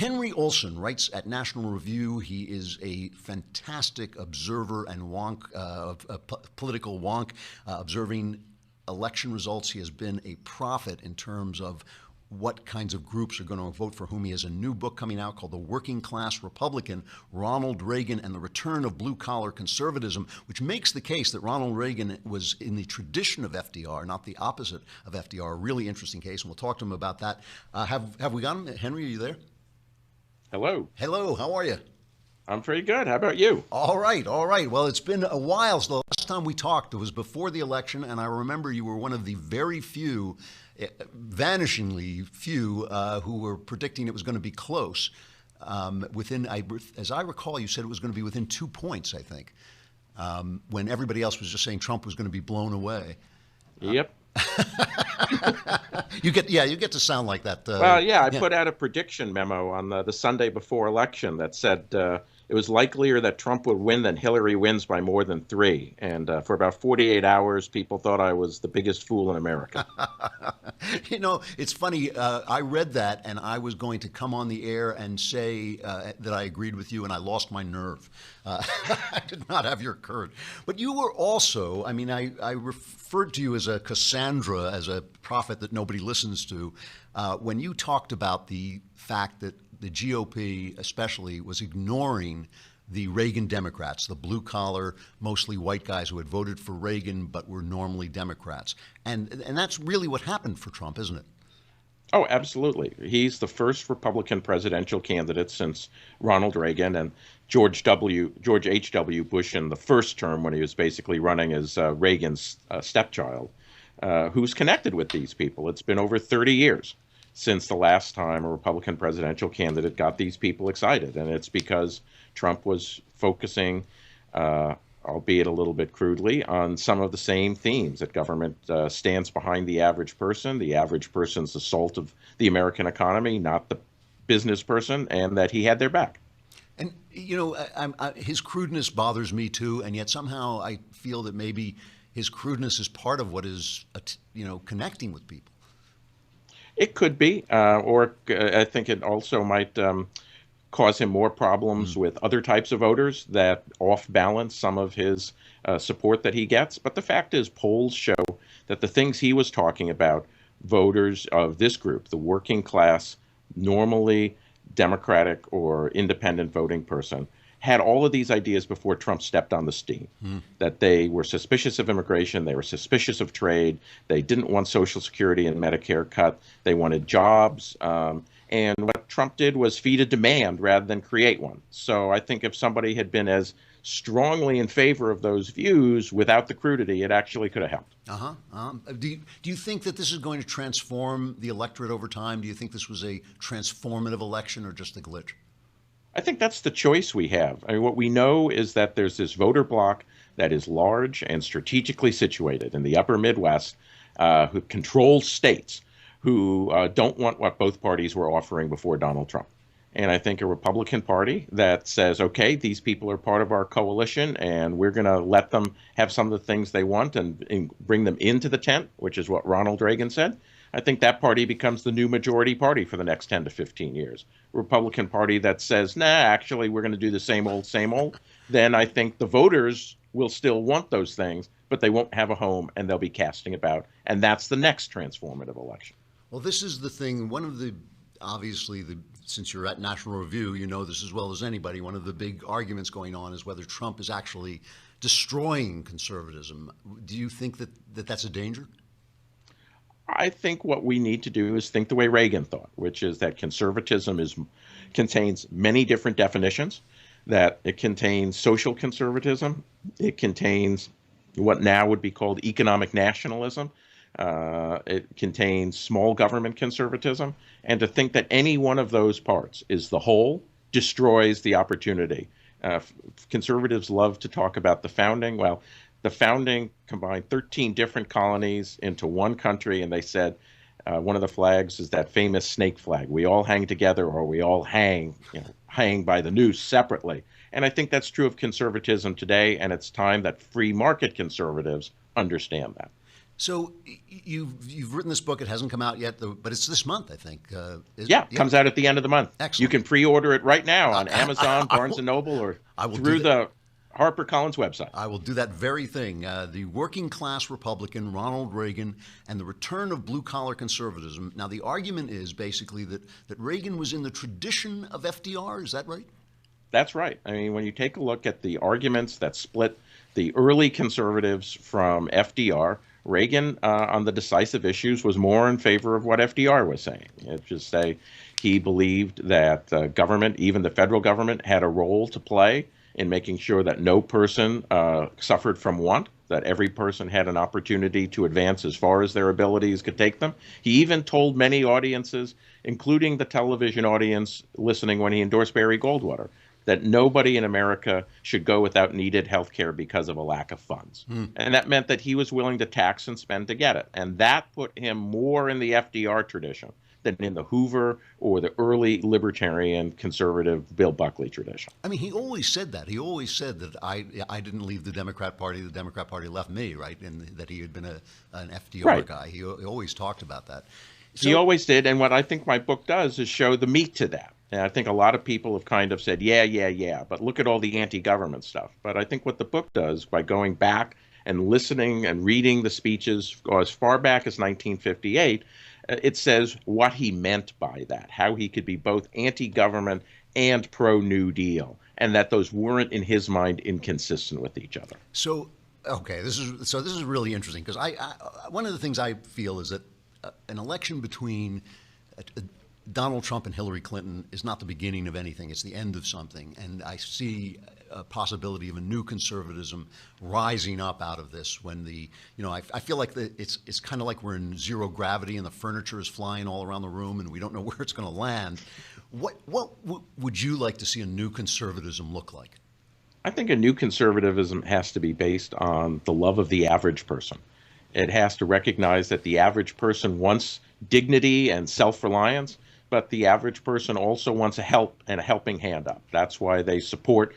Henry Olson writes at National Review. He is a fantastic observer and political wonk, observing election results. He has been a prophet in terms of what kinds of groups are going to vote for whom. He has a new book coming out called The Working Class Republican, Ronald Reagan and the Return of Blue-Collar Conservatism, which makes the case that Ronald Reagan was in the tradition of FDR, not the opposite of FDR. A really interesting case, and we'll talk to him about that. Have we got him? Henry, are you there? Hello. Hello, how are you? I'm pretty good. How about you? All right, all right. Well, it's been a while. So the last time we talked, it was before the election, and I remember you were one of the very few, vanishingly few, who were predicting it was going to be close. As I recall, you said it was going to be within 2 points, I think, when everybody else was just saying Trump was going to be blown away. Yep. You get to sound like that. I put out a prediction memo on the Sunday before election that said it was likelier that Trump would win than Hillary wins by more than 3. And for about 48 hours, people thought I was the biggest fool in America. You know, it's funny. I read that, and I was going to come on the air and say that I agreed with you, and I lost my nerve. I did not have your courage. But you were also, I mean, I referred to you as a Cassandra, as a prophet that nobody listens to, when you talked about the fact that the GOP especially was ignoring the Reagan Democrats, the blue-collar, mostly white guys who had voted for Reagan but were normally Democrats. And that's really what happened for Trump, isn't it? Oh, absolutely. He's the first Republican presidential candidate since Ronald Reagan and George H.W. Bush in the first term, when he was basically running as Reagan's stepchild, who's connected with these people. It's been over 30 years since the last time a Republican presidential candidate got these people excited. And it's because Trump was focusing, albeit a little bit crudely, on some of the same themes, that government stands behind the average person's assault of the American economy, not the business person, and that he had their back. And, you know, his crudeness bothers me too, and yet somehow I feel that maybe his crudeness is part of what is, connecting with people. It could be, or I think it also might cause him more problems with other types of voters that off-balance some of his support that he gets. But the fact is, polls show that the things he was talking about, voters of this group, the working class, normally Democratic or independent voting person, had all of these ideas before Trump stepped on the scene, that they were suspicious of immigration, they were suspicious of trade, they didn't want Social Security and Medicare cut, they wanted jobs, and what Trump did was feed a demand rather than create one. So I think if somebody had been as strongly in favor of those views without the crudity, it actually could have helped. Do you think that this is going to transform the electorate over time? Do you think this was a transformative election or just a glitch? I think that's the choice we have. I mean, what we know is that there's this voter bloc that is large and strategically situated in the upper Midwest, who controls states, who don't want what both parties were offering before Donald Trump. And I think a Republican Party that says, okay, these people are part of our coalition, and we're going to let them have some of the things they want and bring them into the tent, which is what Ronald Reagan said. I think that party becomes the new majority party for the next 10 to 15 years. A Republican Party that says, nah, actually, we're going to do the same old, then I think the voters will still want those things, but they won't have a home, and they'll be casting about. And that's the next transformative election. Well, this is the thing. One of the, obviously, since you're at National Review, you know this as well as anybody, one of the big arguments going on is whether Trump is actually destroying conservatism. Do you think that that's a danger? I think what we need to do is think the way Reagan thought, which is that conservatism contains many different definitions, that it contains social conservatism, it contains what now would be called economic nationalism, it contains small government conservatism, and to think that any one of those parts is the whole destroys the opportunity. Conservatives love to talk about the founding. Well, the founding combined 13 different colonies into one country, and they said one of the flags is that famous snake flag. We all hang together, or we all hang by the noose separately. And I think that's true of conservatism today, and it's time that free market conservatives understand that. So you've written this book. It hasn't come out yet, but it's this month, I think. Yeah, it comes out at the end of the month. Excellent. You can pre-order it right now on Amazon, I Barnes will- and Noble, or I will through do the HarperCollins website. I will do that very thing. The Working Class Republican, Ronald Reagan, and the Return of Blue-Collar Conservatism. Now, the argument is basically that Reagan was in the tradition of FDR. Is that right? That's right. I mean, when you take a look at the arguments that split the early conservatives from FDR, Reagan on the decisive issues was more in favor of what FDR was saying. It's just say he believed that government, even the federal government, had a role to play in making sure that no person suffered from want, that every person had an opportunity to advance as far as their abilities could take them. He even told many audiences, including the television audience listening when he endorsed Barry Goldwater, that nobody in America should go without needed health care because of a lack of funds. And that meant that he was willing to tax and spend to get it. And that put him more in the FDR tradition than in the Hoover or the early libertarian conservative Bill Buckley tradition. I mean, he always said that. He always said that I didn't leave the Democrat Party left me, right? And that he had been an FDR guy. He always talked about that. So, he always did. And what I think my book does is show the meat to that. And I think a lot of people have kind of said, yeah, but look at all the anti-government stuff. But I think what the book does, by going back and listening and reading the speeches as far back as 1958, it says what he meant by that, how he could be both anti-government and pro-New Deal, and that those weren't, in his mind, inconsistent with each other. So, okay, this is really interesting, because I one of the things I feel is that an election between Donald Trump and Hillary Clinton is not the beginning of anything. It's the end of something. And I see a possibility of a new conservatism rising up out of this when I feel like it's kind of like we're in zero gravity and the furniture is flying all around the room and we don't know where it's going to land. What would you like to see a new conservatism look like? I think a new conservatism has to be based on the love of the average person. It has to recognize that the average person wants dignity and self-reliance, but the average person also wants a helping hand up. That's why they support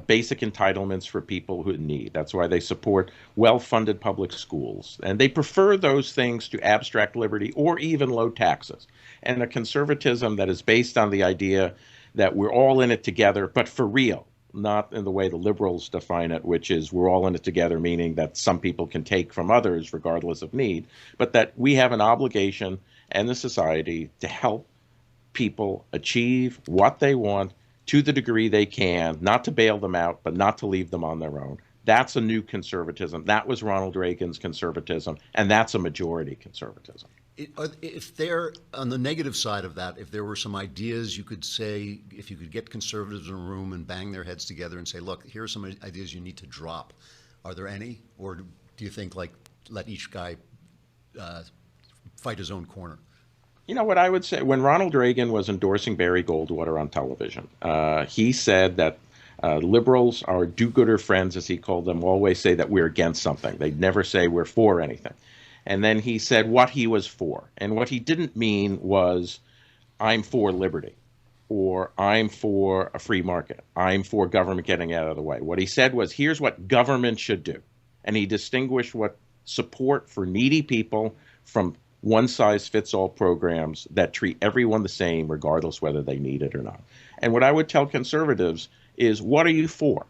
basic entitlements for people who need. That's why they support well-funded public schools. And they prefer those things to abstract liberty or even low taxes. And a conservatism that is based on the idea that we're all in it together, but for real, not in the way the liberals define it, which is we're all in it together, meaning that some people can take from others regardless of need, but that we have an obligation and the society to help people achieve what they want to the degree they can, not to bail them out, but not to leave them on their own. That's a new conservatism. That was Ronald Reagan's conservatism, and that's a majority conservatism. If there, on the negative side of that, if there were some ideas you could say, if you could get conservatives in a room and bang their heads together and say, look, here are some ideas you need to drop, are there any? Or do you think, like, let each guy fight his own corner? You know what I would say? When Ronald Reagan was endorsing Barry Goldwater on television, he said that liberals, our do-gooder friends, as he called them, always say that we're against something. They'd never say we're for anything. And then he said what he was for. And what he didn't mean was, I'm for liberty, or I'm for a free market, I'm for government getting out of the way. What he said was, here's what government should do. And he distinguished what support for needy people from one-size-fits-all programs that treat everyone the same, regardless whether they need it or not. And what I would tell conservatives is, what are you for?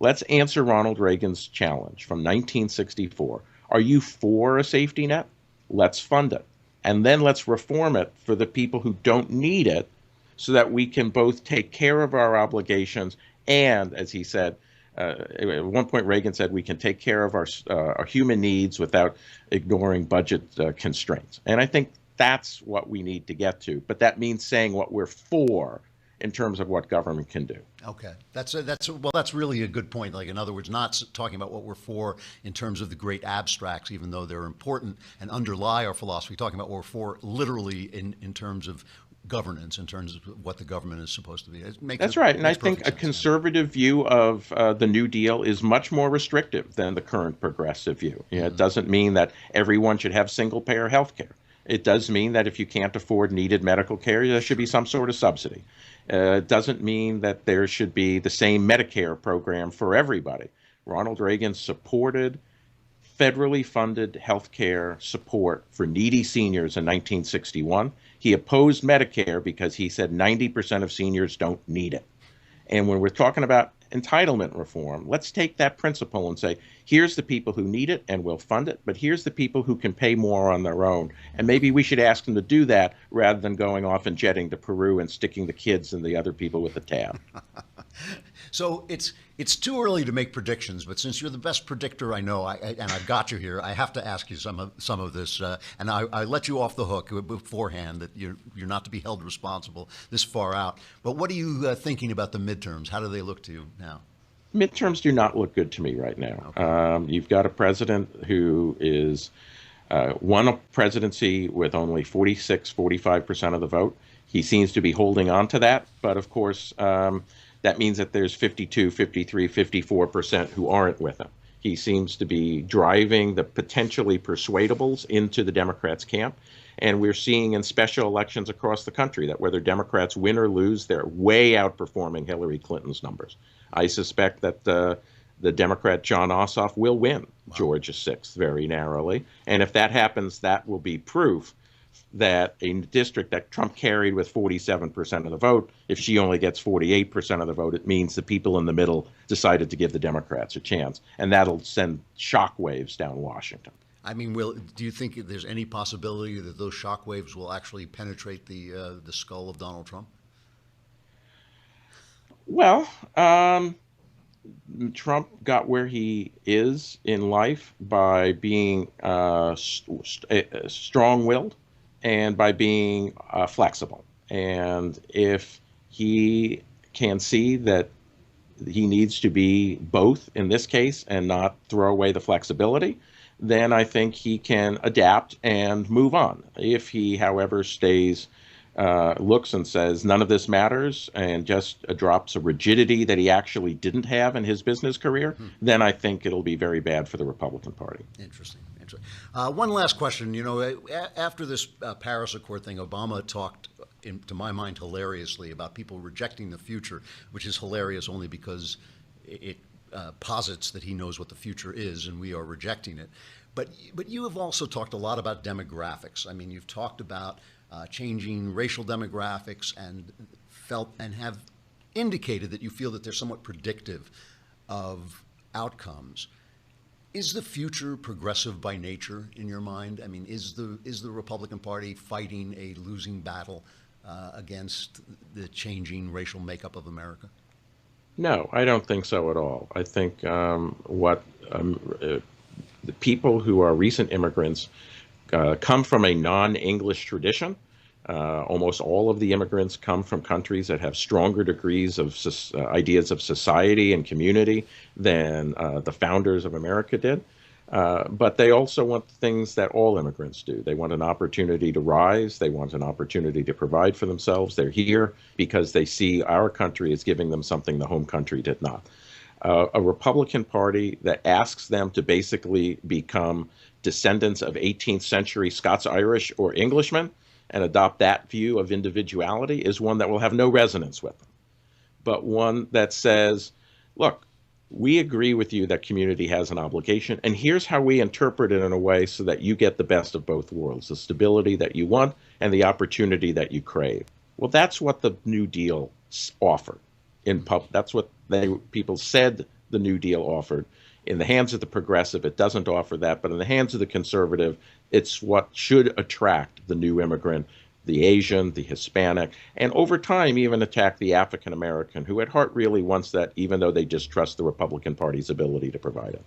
Let's answer Ronald Reagan's challenge from 1964. Are you for a safety net? Let's fund it. And then let's reform it for the people who don't need it so that we can both take care of our obligations and, as he said, at one point Reagan said, we can take care of our human needs without ignoring budget constraints. And I think that's what we need to get to. But that means saying what we're for in terms of what government can do. Okay, that's really a good point. Like, in other words, not talking about what we're for in terms of the great abstracts, even though they're important and underlie our philosophy. Talking about what we're for literally in terms of governance, in terms of what the government is supposed to be. That's right, and I think a conservative view of the New Deal is much more restrictive than the current progressive view. You know, it doesn't mean that everyone should have single-payer health care. It does mean that if you can't afford needed medical care, there should be some sort of subsidy. It doesn't mean that there should be the same Medicare program for everybody. Ronald Reagan supported federally funded health care support for needy seniors in 1961. He opposed Medicare because he said 90% of seniors don't need it. And when we're talking about entitlement reform, let's take that principle and say, here's the people who need it and we'll fund it, but here's the people who can pay more on their own. And maybe we should ask them to do that rather than going off and jetting to Peru and sticking the kids and the other people with the tab. So it's too early to make predictions, but since you're the best predictor I know, and I've got you here, I have to ask you some of this, and I let you off the hook beforehand that you're not to be held responsible this far out. But what are you thinking about the midterms? How do they look to you now? Midterms do not look good to me right now. Okay. You've got a president who is won a presidency with only 45% of the vote. He seems to be holding on to that, but of course, that means that there's 52, 53, 54% who aren't with him. He seems to be driving the potentially persuadables into the Democrats' camp. And we're seeing in special elections across the country that whether Democrats win or lose, they're way outperforming Hillary Clinton's numbers. I suspect that the Democrat John Ossoff will win Georgia 6th very narrowly. And if that happens, that will be proof that a district that Trump carried with 47% of the vote, if she only gets 48% of the vote, it means the people in the middle decided to give the Democrats a chance. And that'll send shockwaves down Washington. I mean, do you think there's any possibility that those shockwaves will actually penetrate the skull of Donald Trump? Well, Trump got where he is in life by being strong-willed and by being flexible. And if he can see that he needs to be both in this case and not throw away the flexibility, then I think he can adapt and move on. If he, however, looks and says none of this matters and just drops a rigidity that he actually didn't have in his business career, then I think it'll be very bad for the Republican Party. Interesting. One last question. You know, after this Paris Accord thing, Obama talked, to my mind, hilariously about people rejecting the future, which is hilarious only because it posits that he knows what the future is and we are rejecting it. But you have also talked a lot about demographics. I mean, you've talked about changing racial demographics and have indicated that you feel that they're somewhat predictive of outcomes. Is the future progressive by nature in your mind? I mean, is the Republican Party fighting a losing battle against the changing racial makeup of America? No, I don't think so at all. I think the people who are recent immigrants come from a non-English tradition. Almost all of the immigrants come from countries that have stronger degrees of ideas of society and community than the founders of America did. But they also want the things that all immigrants do. They want an opportunity to rise. They want an opportunity to provide for themselves. They're here because they see our country as giving them something the home country did not. A Republican Party that asks them to basically become descendants of 18th century Scots-Irish or Englishmen and adopt that view of individuality is one that will have no resonance with them. But one that says, look, we agree with you that community has an obligation, and here's how we interpret it in a way so that you get the best of both worlds, the stability that you want and the opportunity that you crave. Well, that's what the New Deal offered. That's what people said the New Deal offered. In the hands of the progressive, it doesn't offer that, but in the hands of the conservative, it's what should attract the new immigrant, the Asian, the Hispanic, and over time even attack the African American, who at heart really wants that, even though they distrust the Republican Party's ability to provide it.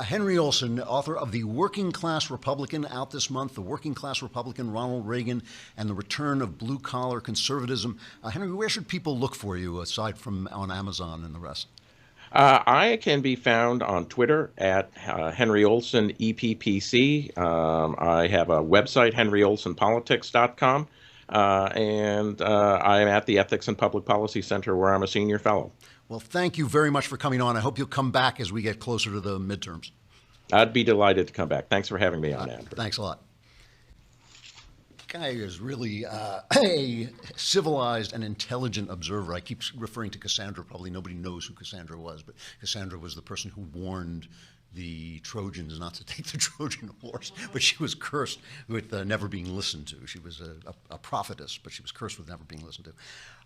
Henry Olson, author of The Working Class Republican, out this month, The Working Class Republican, Ronald Reagan, and the Return of Blue-Collar Conservatism. Henry, where should people look for you, aside from on Amazon and the rest? I can be found on Twitter at Henry Olson EPPC. I have a website, henryolsonpolitics.com, and I'm at the Ethics and Public Policy Center, where I'm a senior fellow. Well, thank you very much for coming on. I hope you'll come back as we get closer to the midterms. I'd be delighted to come back. Thanks for having me on, Andrew. Thanks a lot. Guy is really a civilized and intelligent observer. I keep referring to Cassandra. Probably nobody knows who Cassandra was, but Cassandra was the person who warned the Trojans not to take the Trojan horse, but she was cursed with never being listened to. She was a prophetess, but she was cursed with never being listened to.